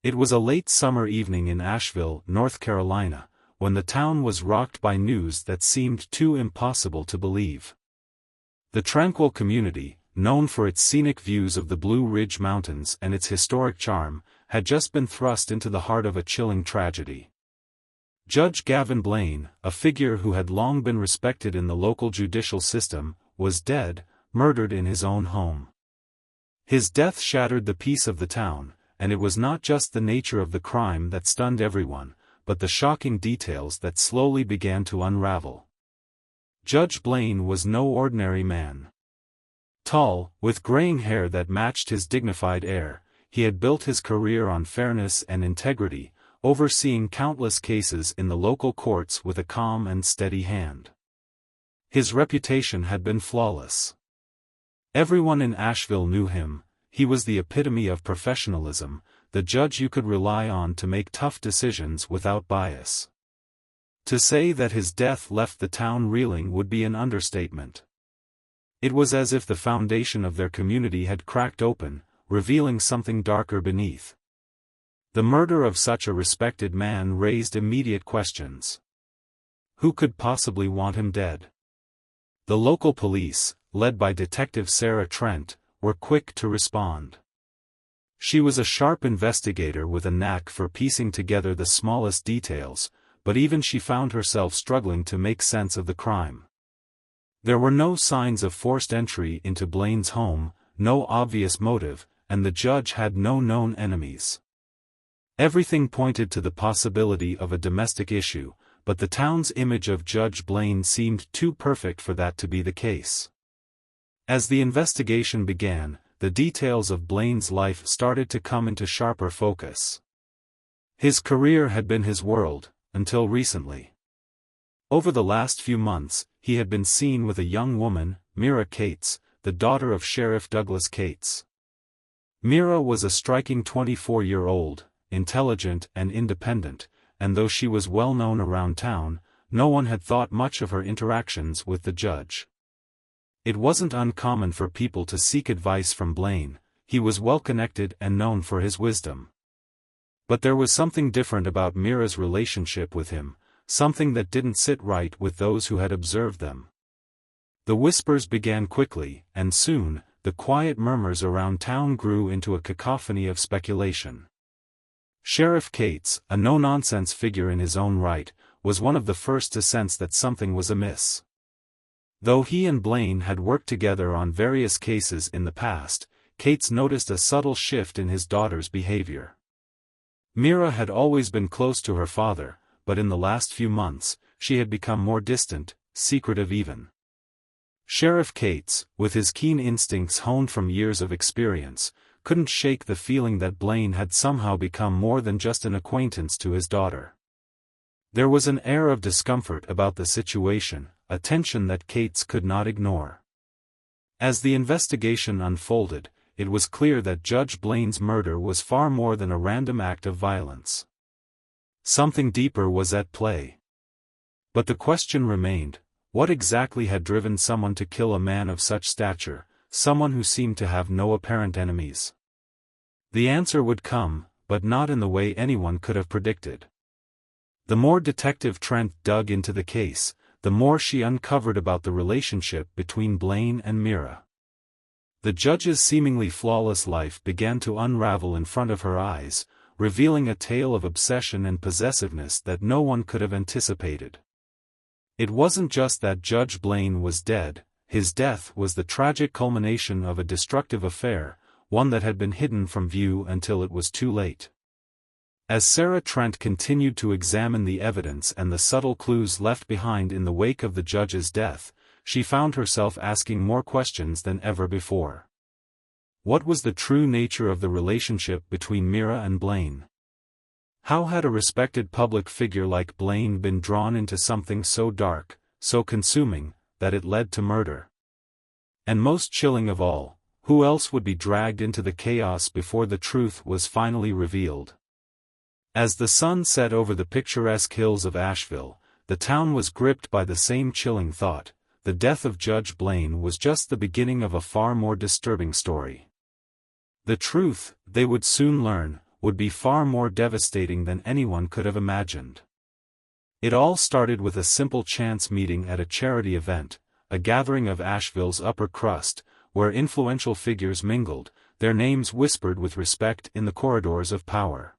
It was a late summer evening in Asheville, North Carolina, when the town was rocked by news that seemed too impossible to believe. The tranquil community, known for its scenic views of the Blue Ridge Mountains and its historic charm, had just been thrust into the heart of a chilling tragedy. Judge Gavin Blaine, a figure who had long been respected in the local judicial system, was dead, murdered in his own home. His death shattered the peace of the town, and it was not just the nature of the crime that stunned everyone, but the shocking details that slowly began to unravel. Judge Blaine was no ordinary man. Tall, with graying hair that matched his dignified air, he had built his career on fairness and integrity, overseeing countless cases in the local courts with a calm and steady hand. His reputation had been flawless. Everyone in Asheville knew him. He was the epitome of professionalism, the judge you could rely on to make tough decisions without bias. To say that his death left the town reeling would be an understatement. It was as if the foundation of their community had cracked open, revealing something darker beneath. The murder of such a respected man raised immediate questions. Who could possibly want him dead? The local police, led by Detective Sarah Trent, were quick to respond. She was a sharp investigator with a knack for piecing together the smallest details, but even she found herself struggling to make sense of the crime. There were no signs of forced entry into Blaine's home, no obvious motive, and the judge had no known enemies. Everything pointed to the possibility of a domestic issue, but the town's image of Judge Blaine seemed too perfect for that to be the case. As the investigation began, the details of Blaine's life started to come into sharper focus. His career had been his world, until recently. Over the last few months, he had been seen with a young woman, Mira Cates, the daughter of Sheriff Douglas Cates. Mira was a striking 24-year-old, intelligent and independent, and though she was well known around town, no one had thought much of her interactions with the judge. It wasn't uncommon for people to seek advice from Blaine. He was well-connected and known for his wisdom. But there was something different about Mira's relationship with him, something that didn't sit right with those who had observed them. The whispers began quickly, and soon, the quiet murmurs around town grew into a cacophony of speculation. Sheriff Cates, a no-nonsense figure in his own right, was one of the first to sense that something was amiss. Though he and Blaine had worked together on various cases in the past, Cates noticed a subtle shift in his daughter's behavior. Mira had always been close to her father, but in the last few months, she had become more distant, secretive even. Sheriff Cates, with his keen instincts honed from years of experience, couldn't shake the feeling that Blaine had somehow become more than just an acquaintance to his daughter. There was an air of discomfort about the situation, a tension that Cates could not ignore. As the investigation unfolded, it was clear that Judge Blaine's murder was far more than a random act of violence. Something deeper was at play. But the question remained, what exactly had driven someone to kill a man of such stature, someone who seemed to have no apparent enemies? The answer would come, but not in the way anyone could have predicted. The more Detective Trent dug into the case, the more she uncovered about the relationship between Blaine and Mira. The judge's seemingly flawless life began to unravel in front of her eyes, revealing a tale of obsession and possessiveness that no one could have anticipated. It wasn't just that Judge Blaine was dead, his death was the tragic culmination of a destructive affair, one that had been hidden from view until it was too late. As Sarah Trent continued to examine the evidence and the subtle clues left behind in the wake of the judge's death, she found herself asking more questions than ever before. What was the true nature of the relationship between Mira and Blaine? How had a respected public figure like Blaine been drawn into something so dark, so consuming, that it led to murder? And most chilling of all, who else would be dragged into the chaos before the truth was finally revealed? As the sun set over the picturesque hills of Asheville, the town was gripped by the same chilling thought: the death of Judge Blaine was just the beginning of a far more disturbing story. The truth, they would soon learn, would be far more devastating than anyone could have imagined. It all started with a simple chance meeting at a charity event, a gathering of Asheville's upper crust, where influential figures mingled, their names whispered with respect in the corridors of power.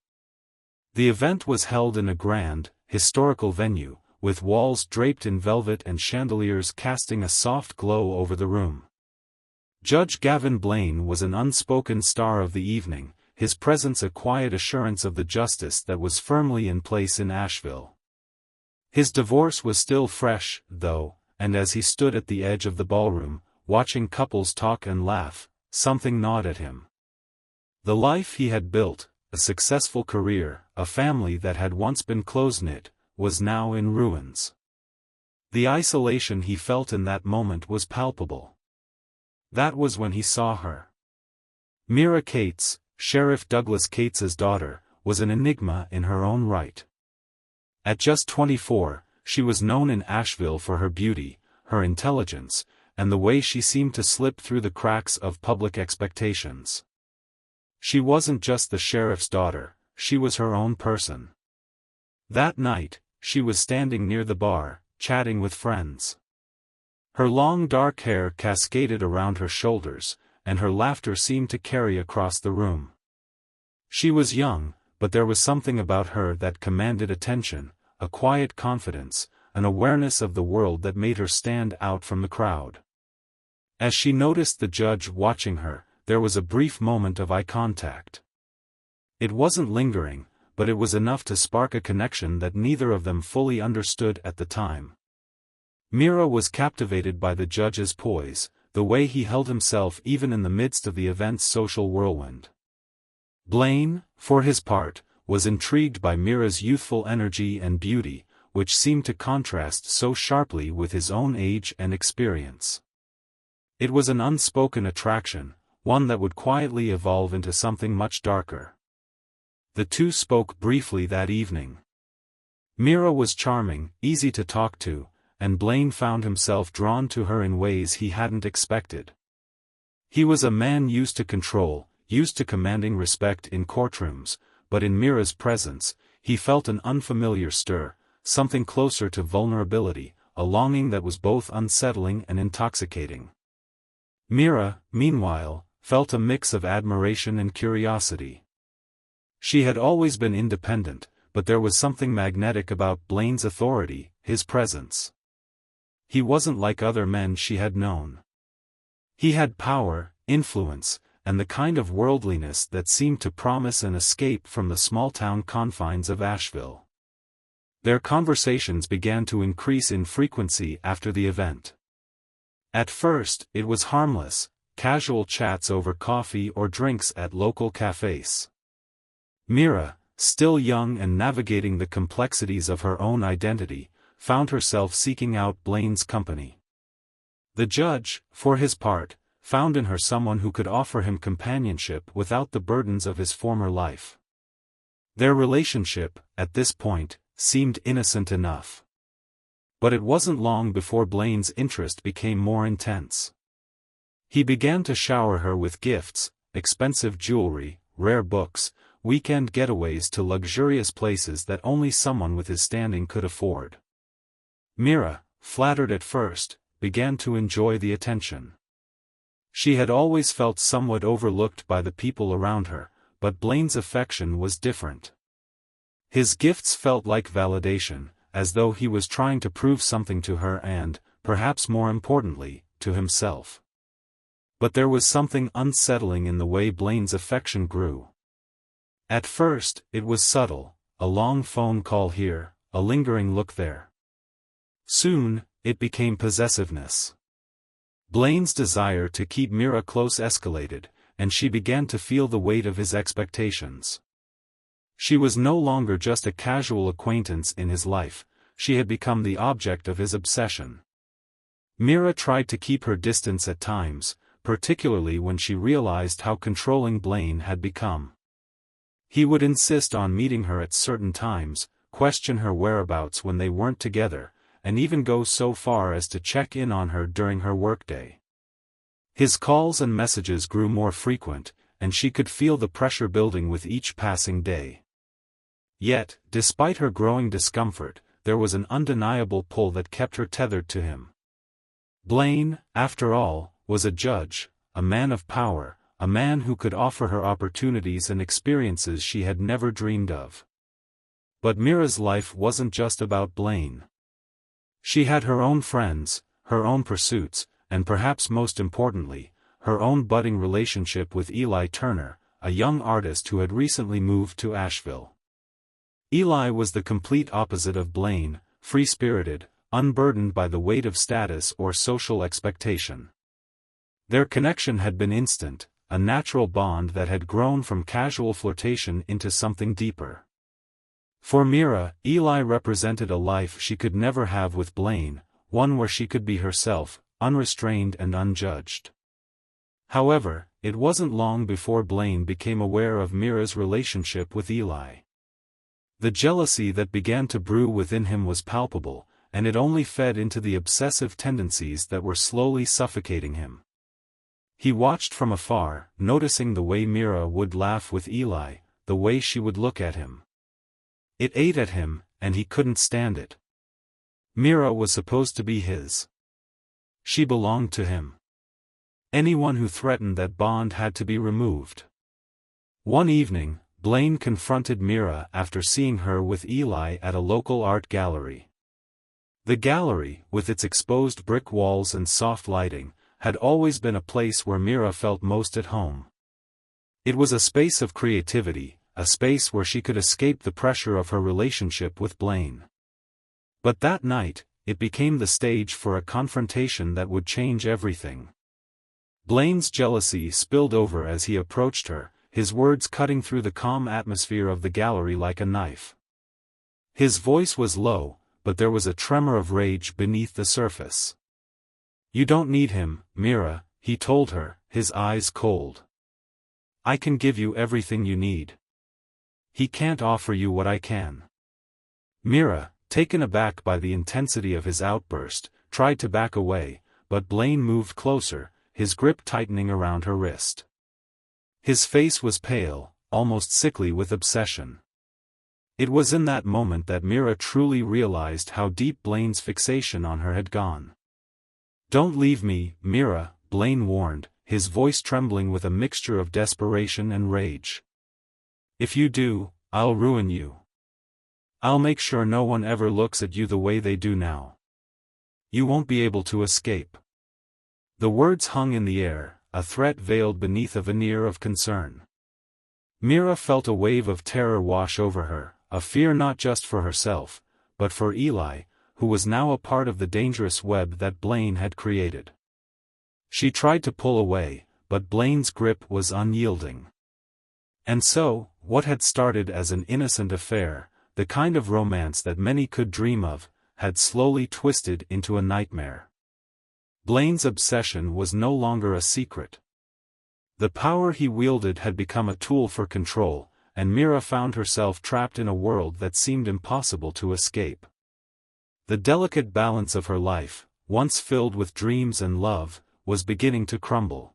The event was held in a grand, historical venue, with walls draped in velvet and chandeliers casting a soft glow over the room. Judge Gavin Blaine was an unspoken star of the evening, his presence a quiet assurance of the justice that was firmly in place in Asheville. His divorce was still fresh, though, and as he stood at the edge of the ballroom, watching couples talk and laugh, something gnawed at him. The life he had built, a successful career, a family that had once been close-knit, was now in ruins. The isolation he felt in that moment was palpable. That was when he saw her. Mira Cates, Sheriff Douglas Cates's daughter, was an enigma in her own right. At just 24, she was known in Asheville for her beauty, her intelligence, and the way she seemed to slip through the cracks of public expectations. She wasn't just the sheriff's daughter, she was her own person. That night, she was standing near the bar, chatting with friends. Her long dark hair cascaded around her shoulders, and her laughter seemed to carry across the room. She was young, but there was something about her that commanded attention, a quiet confidence, an awareness of the world that made her stand out from the crowd. As she noticed the judge watching her, there was a brief moment of eye contact. It wasn't lingering, but it was enough to spark a connection that neither of them fully understood at the time. Mira was captivated by the judge's poise, the way he held himself even in the midst of the event's social whirlwind. Blaine, for his part, was intrigued by Mira's youthful energy and beauty, which seemed to contrast so sharply with his own age and experience. It was an unspoken attraction, one that would quietly evolve into something much darker. The two spoke briefly that evening. Mira was charming, easy to talk to, and Blaine found himself drawn to her in ways he hadn't expected. He was a man used to control, used to commanding respect in courtrooms, but in Mira's presence, he felt an unfamiliar stir, something closer to vulnerability, a longing that was both unsettling and intoxicating. Mira, meanwhile, felt a mix of admiration and curiosity. She had always been independent, but there was something magnetic about Blaine's authority, his presence. He wasn't like other men she had known. He had power, influence, and the kind of worldliness that seemed to promise an escape from the small-town confines of Asheville. Their conversations began to increase in frequency after the event. At first, it was harmless, casual chats over coffee or drinks at local cafes. Mira, still young and navigating the complexities of her own identity, found herself seeking out Blaine's company. The judge, for his part, found in her someone who could offer him companionship without the burdens of his former life. Their relationship, at this point, seemed innocent enough. But it wasn't long before Blaine's interest became more intense. He began to shower her with gifts, expensive jewelry, rare books, weekend getaways to luxurious places that only someone with his standing could afford. Mira, flattered at first, began to enjoy the attention. She had always felt somewhat overlooked by the people around her, but Blaine's affection was different. His gifts felt like validation, as though he was trying to prove something to her and, perhaps more importantly, to himself. But there was something unsettling in the way Blaine's affection grew. At first, it was subtle, a long phone call here, a lingering look there. Soon, it became possessiveness. Blaine's desire to keep Mira close escalated, and she began to feel the weight of his expectations. She was no longer just a casual acquaintance in his life, she had become the object of his obsession. Mira tried to keep her distance at times, particularly when she realized how controlling Blaine had become. He would insist on meeting her at certain times, question her whereabouts when they weren't together, and even go so far as to check in on her during her workday. His calls and messages grew more frequent, and she could feel the pressure building with each passing day. Yet, despite her growing discomfort, there was an undeniable pull that kept her tethered to him. Blaine, after all, was a judge, a man of power, a man who could offer her opportunities and experiences she had never dreamed of. But Mira's life wasn't just about Blaine. She had her own friends, her own pursuits, and perhaps most importantly, her own budding relationship with Eli Turner, a young artist who had recently moved to Asheville. Eli was the complete opposite of Blaine, free-spirited, unburdened by the weight of status or social expectation. Their connection had been instant, a natural bond that had grown from casual flirtation into something deeper. For Mira, Eli represented a life she could never have with Blaine, one where she could be herself, unrestrained and unjudged. However, it wasn't long before Blaine became aware of Mira's relationship with Eli. The jealousy that began to brew within him was palpable, and it only fed into the obsessive tendencies that were slowly suffocating him. He watched from afar, noticing the way Mira would laugh with Eli, the way she would look at him. It ate at him, and he couldn't stand it. Mira was supposed to be his. She belonged to him. Anyone who threatened that bond had to be removed. One evening, Blaine confronted Mira after seeing her with Eli at a local art gallery. The gallery, with its exposed brick walls and soft lighting, had always been a place where Mira felt most at home. It was a space of creativity, a space where she could escape the pressure of her relationship with Blaine. But that night, it became the stage for a confrontation that would change everything. Blaine's jealousy spilled over as he approached her, his words cutting through the calm atmosphere of the gallery like a knife. His voice was low, but there was a tremor of rage beneath the surface. "You don't need him, Mira," he told her, his eyes cold. "I can give you everything you need. He can't offer you what I can." Mira, taken aback by the intensity of his outburst, tried to back away, but Blaine moved closer, his grip tightening around her wrist. His face was pale, almost sickly with obsession. It was in that moment that Mira truly realized how deep Blaine's fixation on her had gone. "Don't leave me, Mira," Blaine warned, his voice trembling with a mixture of desperation and rage. "If you do, I'll ruin you. I'll make sure no one ever looks at you the way they do now. You won't be able to escape." The words hung in the air, a threat veiled beneath a veneer of concern. Mira felt a wave of terror wash over her, a fear not just for herself, but for Eli, who was now a part of the dangerous web that Blaine had created. She tried to pull away, but Blaine's grip was unyielding. And so, what had started as an innocent affair, the kind of romance that many could dream of, had slowly twisted into a nightmare. Blaine's obsession was no longer a secret. The power he wielded had become a tool for control, and Mira found herself trapped in a world that seemed impossible to escape. The delicate balance of her life, once filled with dreams and love, was beginning to crumble.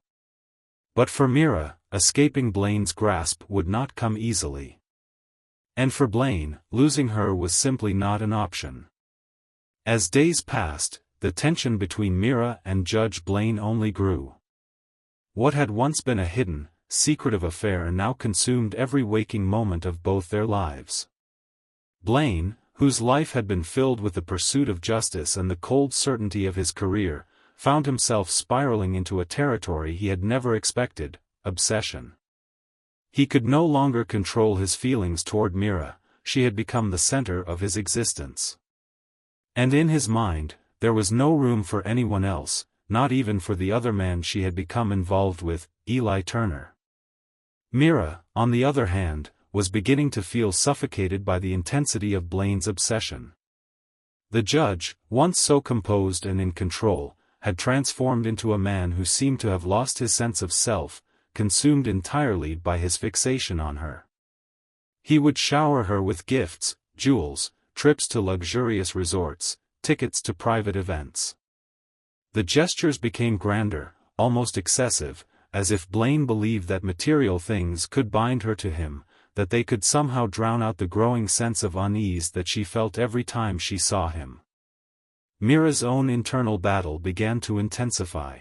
But for Mira, escaping Blaine's grasp would not come easily. And for Blaine, losing her was simply not an option. As days passed, the tension between Mira and Judge Blaine only grew. What had once been a hidden, secretive affair now consumed every waking moment of both their lives. Blaine, whose life had been filled with the pursuit of justice and the cold certainty of his career, found himself spiraling into a territory he had never expected: obsession. He could no longer control his feelings toward Mira, she had become the center of his existence. And in his mind, there was no room for anyone else, not even for the other man she had become involved with, Eli Turner. Mira, on the other hand, was beginning to feel suffocated by the intensity of Blaine's obsession. The judge, once so composed and in control, had transformed into a man who seemed to have lost his sense of self, consumed entirely by his fixation on her. He would shower her with gifts, jewels, trips to luxurious resorts, tickets to private events. The gestures became grander, almost excessive, as if Blaine believed that material things could bind her to him, that they could somehow drown out the growing sense of unease that she felt every time she saw him. Mira's own internal battle began to intensify.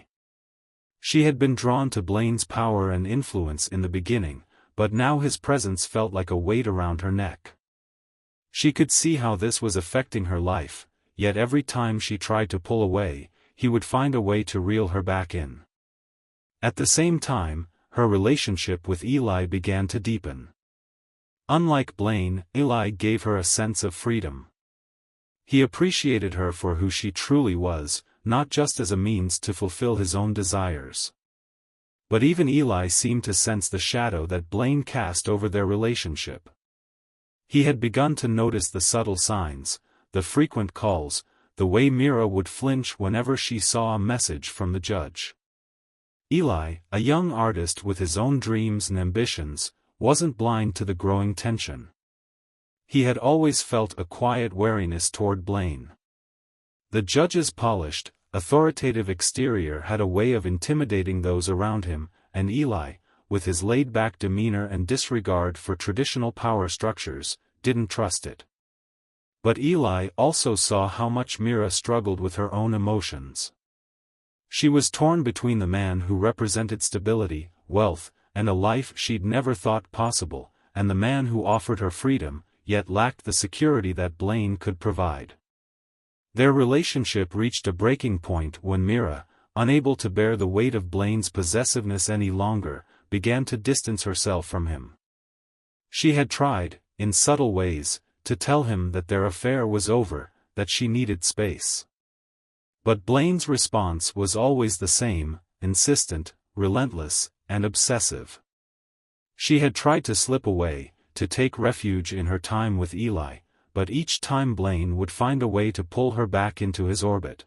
She had been drawn to Blaine's power and influence in the beginning, but now his presence felt like a weight around her neck. She could see how this was affecting her life, yet every time she tried to pull away, he would find a way to reel her back in. At the same time, her relationship with Eli began to deepen. Unlike Blaine, Eli gave her a sense of freedom. He appreciated her for who she truly was, not just as a means to fulfill his own desires. But even Eli seemed to sense the shadow that Blaine cast over their relationship. He had begun to notice the subtle signs, the frequent calls, the way Mira would flinch whenever she saw a message from the judge. Eli, a young artist with his own dreams and ambitions, wasn't blind to the growing tension. He had always felt a quiet wariness toward Blaine. The judge's polished, authoritative exterior had a way of intimidating those around him, and Eli, with his laid-back demeanor and disregard for traditional power structures, didn't trust it. But Eli also saw how much Mira struggled with her own emotions. She was torn between the man who represented stability, wealth, and a life she'd never thought possible, and the man who offered her freedom, yet lacked the security that Blaine could provide. Their relationship reached a breaking point when Mira, unable to bear the weight of Blaine's possessiveness any longer, began to distance herself from him. She had tried, in subtle ways, to tell him that their affair was over, that she needed space. But Blaine's response was always the same, insistent, relentless, and obsessive. She had tried to slip away, to take refuge in her time with Eli, but each time Blaine would find a way to pull her back into his orbit.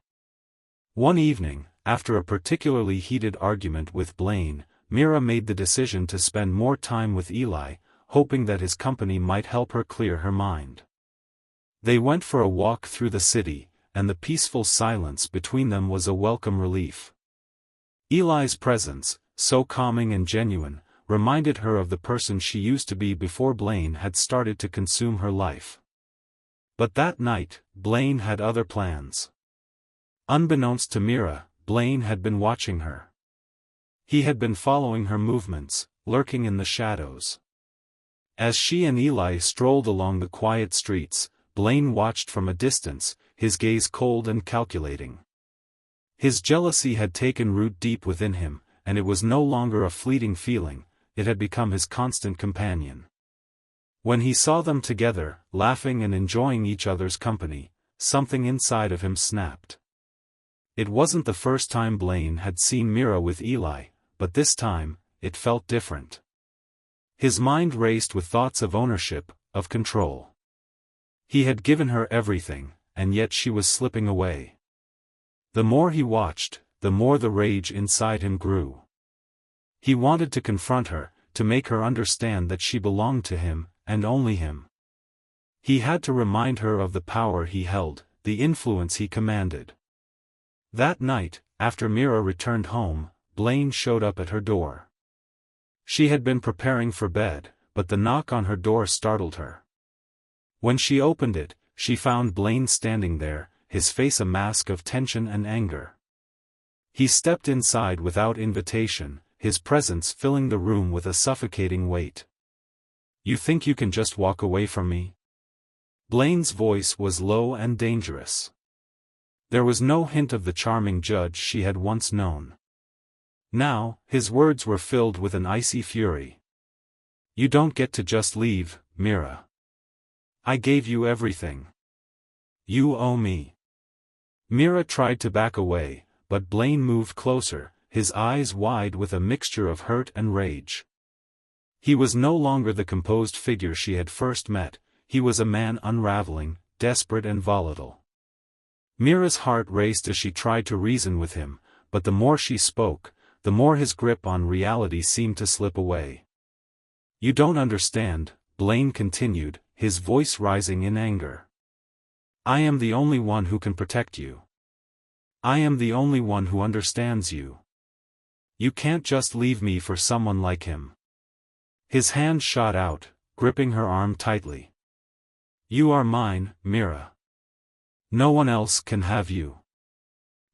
One evening, after a particularly heated argument with Blaine, Mira made the decision to spend more time with Eli, hoping that his company might help her clear her mind. They went for a walk through the city, and the peaceful silence between them was a welcome relief. Eli's presence, so calming and genuine, reminded her of the person she used to be before Blaine had started to consume her life. But that night, Blaine had other plans. Unbeknownst to Mira, Blaine had been watching her. He had been following her movements, lurking in the shadows. As she and Eli strolled along the quiet streets, Blaine watched from a distance, his gaze cold and calculating. His jealousy had taken root deep within him, and it was no longer a fleeting feeling, it had become his constant companion. When he saw them together, laughing and enjoying each other's company, something inside of him snapped. It wasn't the first time Blaine had seen Mira with Eli, but this time, it felt different. His mind raced with thoughts of ownership, of control. He had given her everything, and yet she was slipping away. The more he watched, the more the rage inside him grew. He wanted to confront her, to make her understand that she belonged to him, and only him. He had to remind her of the power he held, the influence he commanded. That night, after Mira returned home, Blaine showed up at her door. She had been preparing for bed, but the knock on her door startled her. When she opened it, she found Blaine standing there, his face a mask of tension and anger. He stepped inside without invitation, his presence filling the room with a suffocating weight. "You think you can just walk away from me?" Blaine's voice was low and dangerous. There was no hint of the charming judge she had once known. Now, his words were filled with an icy fury. "You don't get to just leave, Mira. I gave you everything. You owe me." Mira tried to back away, but Blaine moved closer, his eyes wide with a mixture of hurt and rage. He was no longer the composed figure she had first met, he was a man unraveling, desperate and volatile. Mira's heart raced as she tried to reason with him, but the more she spoke, the more his grip on reality seemed to slip away. "You don't understand," Blaine continued, his voice rising in anger. "I am the only one who can protect you. I am the only one who understands you. You can't just leave me for someone like him. His hand shot out, gripping her arm tightly. You are mine, Mira. No one else can have you.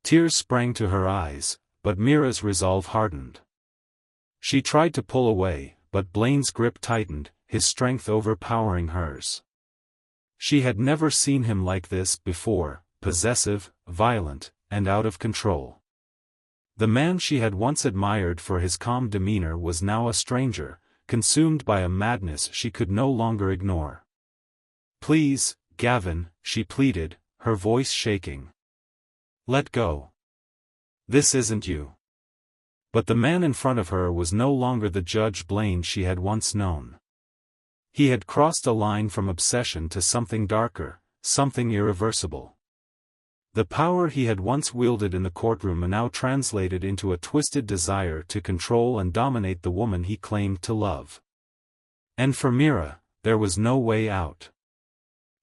Tears sprang to her eyes, but Mira's resolve hardened. She tried to pull away, but Blaine's grip tightened, his strength overpowering hers. She had never seen him like this before, possessive, violent, and out of control. The man she had once admired for his calm demeanor was now a stranger, consumed by a madness she could no longer ignore. Please, Gavin, she pleaded, her voice shaking. Let go. This isn't you. But the man in front of her was no longer the Judge Blaine she had once known. He had crossed a line from obsession to something darker, something irreversible. The power he had once wielded in the courtroom now translated into a twisted desire to control and dominate the woman he claimed to love. And for Mira, there was no way out.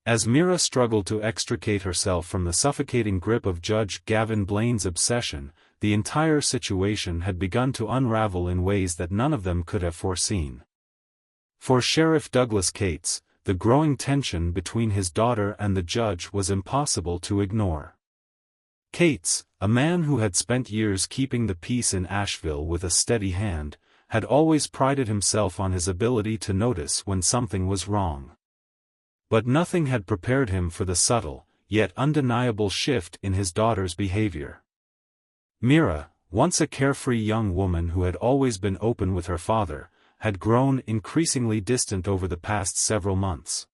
As Mira struggled to extricate herself from the suffocating grip of Judge Gavin Blaine's obsession, the entire situation had begun to unravel in ways that none of them could have foreseen. For Sheriff Douglas Cates, the growing tension between his daughter and the judge was impossible to ignore. Cates, a man who had spent years keeping the peace in Asheville with a steady hand, had always prided himself on his ability to notice when something was wrong. But nothing had prepared him for the subtle, yet undeniable shift in his daughter's behavior. Mira, once a carefree young woman who had always been open with her father, had grown increasingly distant over the past several months.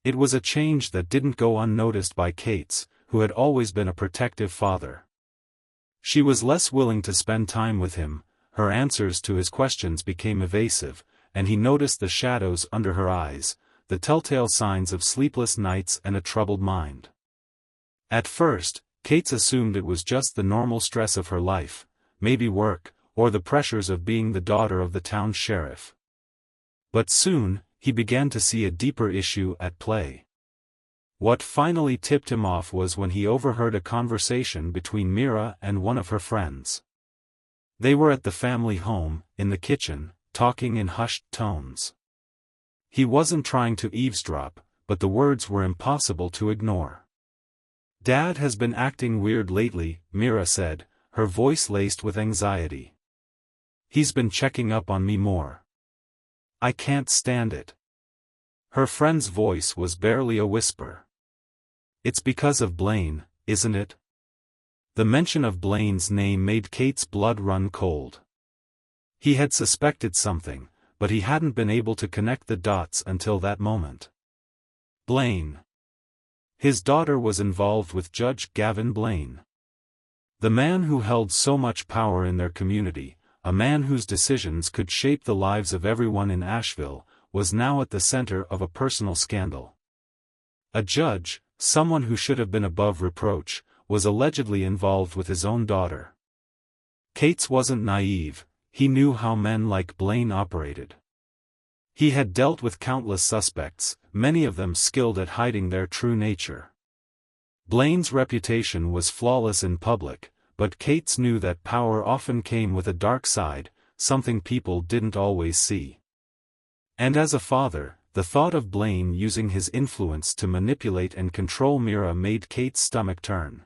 It was a change that didn't go unnoticed by Cates, who had always been a protective father. She was less willing to spend time with him, her answers to his questions became evasive, and he noticed the shadows under her eyes, the telltale signs of sleepless nights and a troubled mind. At first, Cates assumed it was just the normal stress of her life, maybe work, or the pressures of being the daughter of the town sheriff. But soon, he began to see a deeper issue at play. What finally tipped him off was when he overheard a conversation between Mira and one of her friends. They were at the family home, in the kitchen, talking in hushed tones. He wasn't trying to eavesdrop, but the words were impossible to ignore. Dad has been acting weird lately, Mira said, her voice laced with anxiety. He's been checking up on me more. I can't stand it. Her friend's voice was barely a whisper. It's because of Blaine, isn't it? The mention of Blaine's name made Cates' blood run cold. He had suspected something, but he hadn't been able to connect the dots until that moment. Blaine. His daughter was involved with Judge Gavin Blaine. The man who held so much power in their community, a man whose decisions could shape the lives of everyone in Asheville, was now at the center of a personal scandal. A judge, someone who should have been above reproach, was allegedly involved with his own daughter. Cates wasn't naive, he knew how men like Blaine operated. He had dealt with countless suspects, many of them skilled at hiding their true nature. Blaine's reputation was flawless in public, but Cates knew that power often came with a dark side, something people didn't always see. And as a father, the thought of Blaine using his influence to manipulate and control Mira made Cates' stomach turn.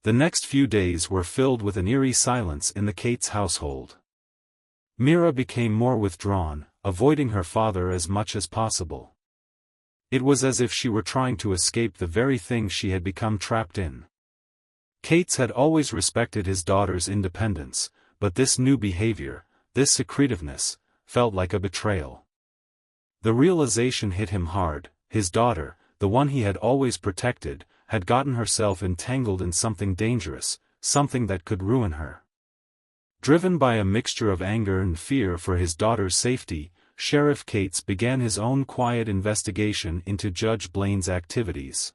The next few days were filled with an eerie silence in the Cates household. Mira became more withdrawn, avoiding her father as much as possible. It was as if she were trying to escape the very thing she had become trapped in. Cates had always respected his daughter's independence, but this new behavior, this secretiveness, felt like a betrayal. The realization hit him hard: his daughter, the one he had always protected, had gotten herself entangled in something dangerous, something that could ruin her. Driven by a mixture of anger and fear for his daughter's safety, Sheriff Cates began his own quiet investigation into Judge Blaine's activities.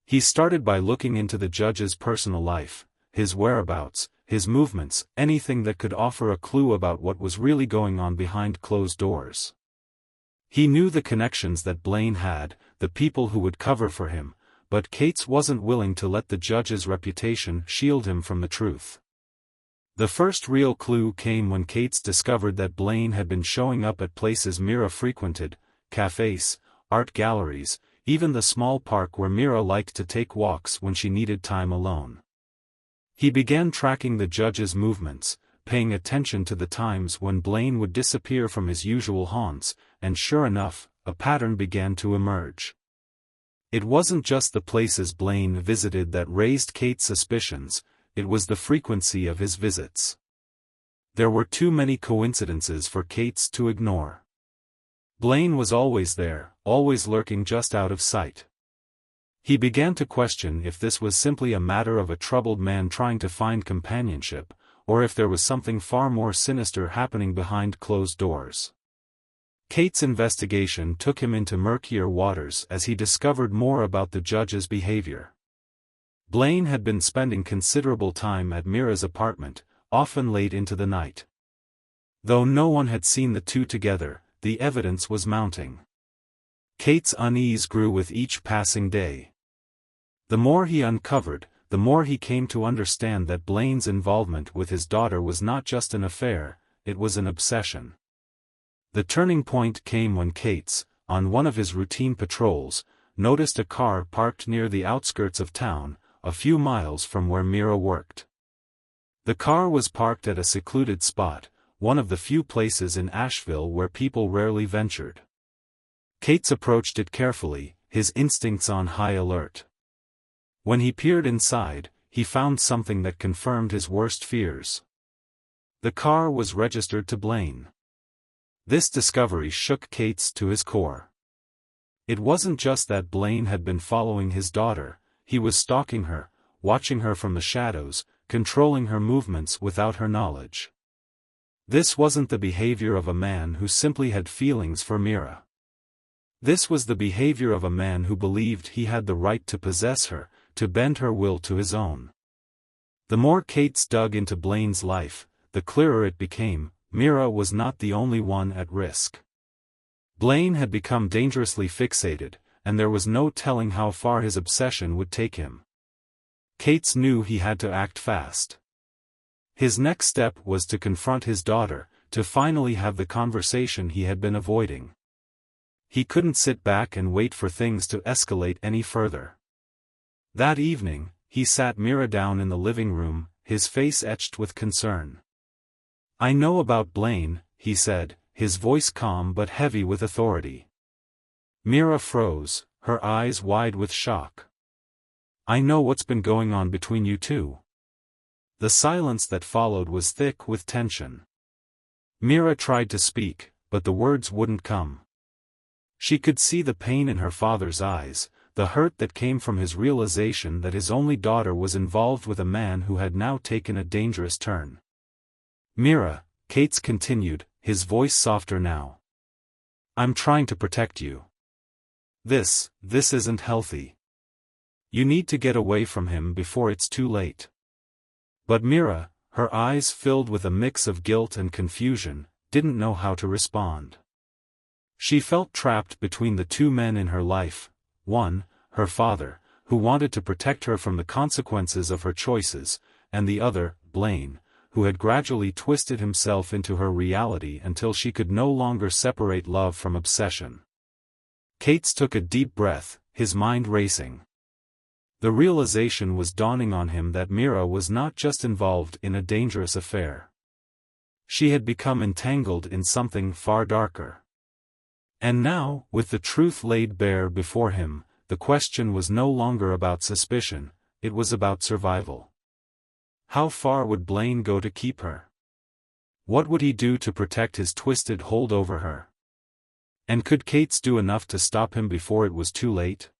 He started by looking into the judge's personal life, his whereabouts, his movements, anything that could offer a clue about what was really going on behind closed doors. He knew the connections that Blaine had, the people who would cover for him, but Cates wasn't willing to let the judge's reputation shield him from the truth. The first real clue came when Kate's discovered that Blaine had been showing up at places Mira frequented, cafes, art galleries, even the small park where Mira liked to take walks when she needed time alone. He began tracking the judge's movements, paying attention to the times when Blaine would disappear from his usual haunts, and sure enough, a pattern began to emerge. It wasn't just the places Blaine visited that raised Kate's suspicions, it was the frequency of his visits. There were too many coincidences for Kate's to ignore. Blaine was always there, always lurking just out of sight. He began to question if this was simply a matter of a troubled man trying to find companionship, or if there was something far more sinister happening behind closed doors. Kate's investigation took him into murkier waters as he discovered more about the judge's behavior. Blaine had been spending considerable time at Mira's apartment, often late into the night. Though no one had seen the two together, the evidence was mounting. Kate's unease grew with each passing day. The more he uncovered, the more he came to understand that Blaine's involvement with his daughter was not just an affair, it was an obsession. The turning point came when Kate's, on one of his routine patrols, noticed a car parked near the outskirts of town, a few miles from where Mira worked. The car was parked at a secluded spot, one of the few places in Asheville where people rarely ventured. Kate's approached it carefully, his instincts on high alert. When he peered inside, he found something that confirmed his worst fears. The car was registered to Blaine. This discovery shook Kate's to his core. It wasn't just that Blaine had been following his daughter, he was stalking her, watching her from the shadows, controlling her movements without her knowledge. This wasn't the behavior of a man who simply had feelings for Mira. This was the behavior of a man who believed he had the right to possess her, to bend her will to his own. The more Kate's dug into Blaine's life, the clearer it became, Mira was not the only one at risk. Blaine had become dangerously fixated, and there was no telling how far his obsession would take him. Kate's knew he had to act fast. His next step was to confront his daughter, to finally have the conversation he had been avoiding. He couldn't sit back and wait for things to escalate any further. That evening, he sat Mira down in the living room, his face etched with concern. "I know about Blaine," he said, his voice calm but heavy with authority. Mira froze, her eyes wide with shock. "I know what's been going on between you two." The silence that followed was thick with tension. Mira tried to speak, but the words wouldn't come. She could see the pain in her father's eyes, the hurt that came from his realization that his only daughter was involved with a man who had now taken a dangerous turn. "Mira," Kate's continued, his voice softer now. "I'm trying to protect you. This isn't healthy. You need to get away from him before it's too late." But Mira, her eyes filled with a mix of guilt and confusion, didn't know how to respond. She felt trapped between the two men in her life, one, her father, who wanted to protect her from the consequences of her choices, and the other, Blaine, who had gradually twisted himself into her reality until she could no longer separate love from obsession. Kate's took a deep breath, his mind racing. The realization was dawning on him that Mira was not just involved in a dangerous affair. She had become entangled in something far darker. And now, with the truth laid bare before him, the question was no longer about suspicion, it was about survival. How far would Blaine go to keep her? What would he do to protect his twisted hold over her? And could Kate's do enough to stop him before it was too late?